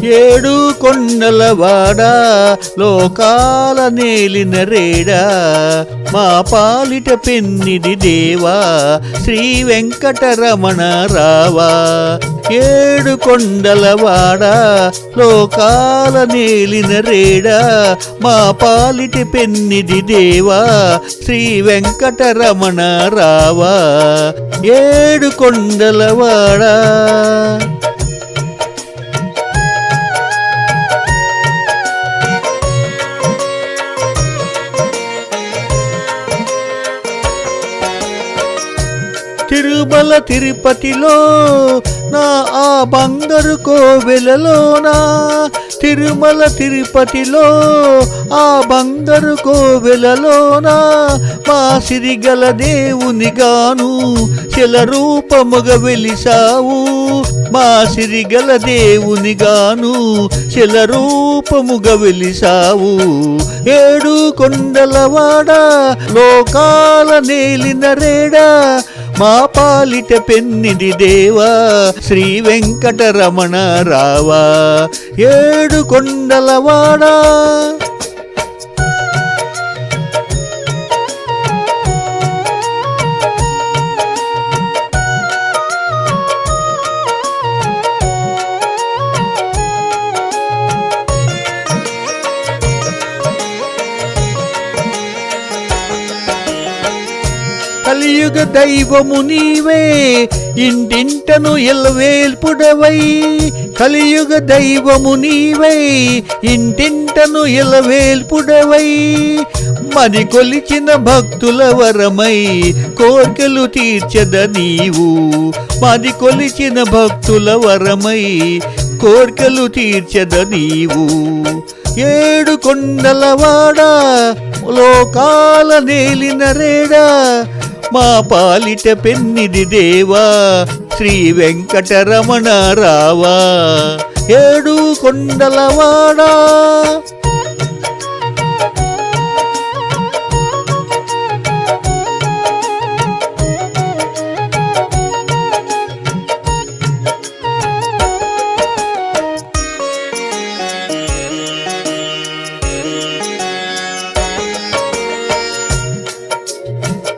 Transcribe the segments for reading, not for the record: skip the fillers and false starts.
ఏడు కొండలవాడా లోకాల నేలిన రేడా మా పాలిట పెన్నిది దేవా శ్రీ వెంకటరమణ రావా. ఏడు కొండలవాడా లోకాల నేలిన రేడా మా పాలిట పెన్నిది దేవా శ్రీ వెంకటరమణ రావా. ఏడు కొండలవాడా తిరుమల తిరుపతిలో నా ఆ బంగారు కోవెలలోనా తిరుమల తిరుపతిలో ఆ బంగారు కోవెలలోనా మా సిరిగల దేవునిగాను శిల రూపముగా వెలిసావు. మా సిరిగల దేవునిగాను శిల రూపముగా వెలిసావు. ఏడు కొండలవాడా లోకాల నేలిన రేడా మా పాలిట పెన్నిది దేవా శ్రీ వెంకటరమణ రావా. ఏడు కొండలవాడా కలియుగ దైవము నీవే ఇంటింటను ఎలవేల్పుడవై. కలియుగ దైవము నీవై ఇంటింటను ఎలవేల్పుడవై. మది కొలిచిన భక్తుల వరమై కోర్కెలు తీర్చద నీవు. మది కొలిచిన భక్తుల వరమై కోర్కెలు తీర్చద నీవు. ఏడు కొండలవాడా లోకాల నేలిన రేడా మా పాలిట పెన్నిది దేవా శ్రీ వెంకటరమణ రావా. ఏడు కొండలవాడా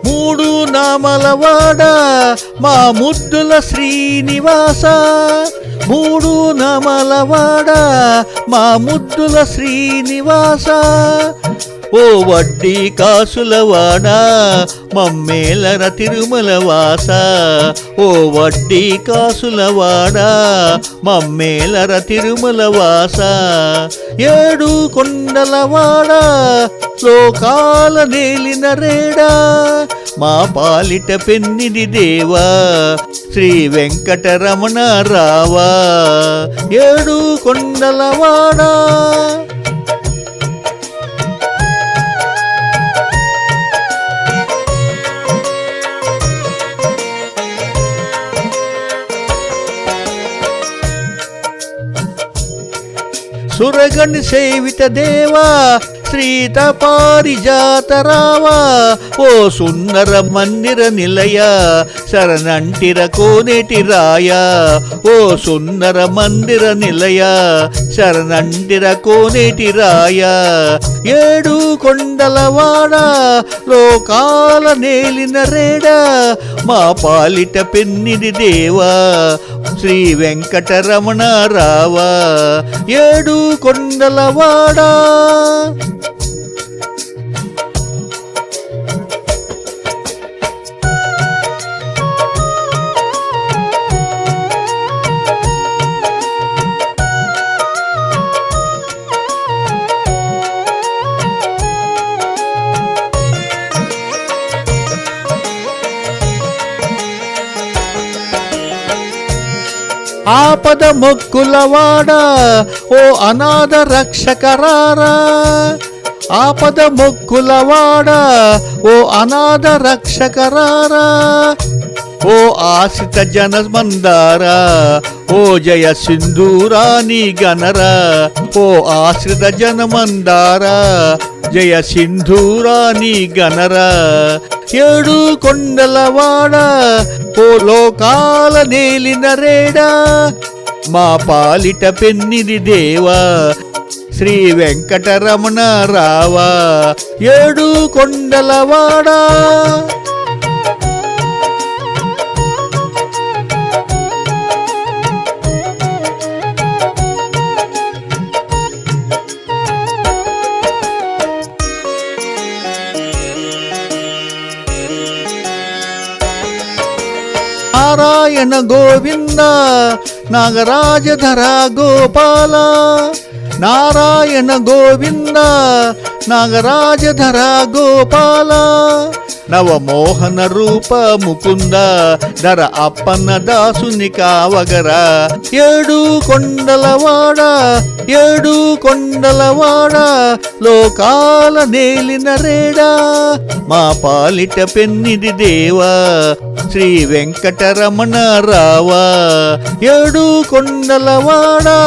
మూడు నామలవాడా మా ముద్దుల శ్రీనివాస. మూడు నామలవాడా మా ముద్దుల శ్రీనివాస. ఓ వడ్డీ కాసులవాడా మమ్మేలర తిరుమల వాస. ఓ వడ్డీ కాసులవాడా మమ్మేలర తిరుమల వాస. ఏడు కొండలవాడా లోకాల నేలిన రేడా మా పాలిట పెన్నిది దేవా శ్రీ వెంకటరమణ రావా. ఏడు కొండలవాడా సురగణి సేవిత దేవా శ్రీత పారిజాత రావా. ఓ సుందర మందిర నిలయ శరణంటిర కోనేటి రాయ. ఓ సుందర మందిర నిలయ శరణంటిర కోనేటి రాయ. ఏడు కొండలవాడా లోకాల నేలిన రేడా మా పాలిట పెన్నిది దేవా శ్రీ వెంకటరమణ రావా. ఏడు కొండలవాడా ఆపద మొక్కులవాడా ఓ అనాథ రక్షకరారా. ఆపద మొక్కులవాడా ఓ అనాథ రక్షకరారా. ఓ ఆశ్రిత జనమందారా ఓ జయ సింధూరాని గణరా. ఓ ఆశ్రిత జనమందారా జయ సింధూరాని గణరా. ఏడు కొండలవాడా ఓ లోకాల నేలిన రేడా మా పాలిట పెన్నిది దేవా శ్రీ వెంకటరమణ రావా ఏడు కొండలవాడా. నారాయణ గోవింద నాగరాజధర గోపాల నారాయణ గోవింద నాగరాజధర గోపాల నవమోహన రూప ముకుంద ధర అప్పన్న దాసుని కావగరా ఏడు కొండలవాడ ఏడు కొండలవాడ లోకాల నేలిన రేడా మా పాలిట పెన్నిది దేవా శ్రీ వెంకటరమణ రావా ఏడు కొండలవాడా.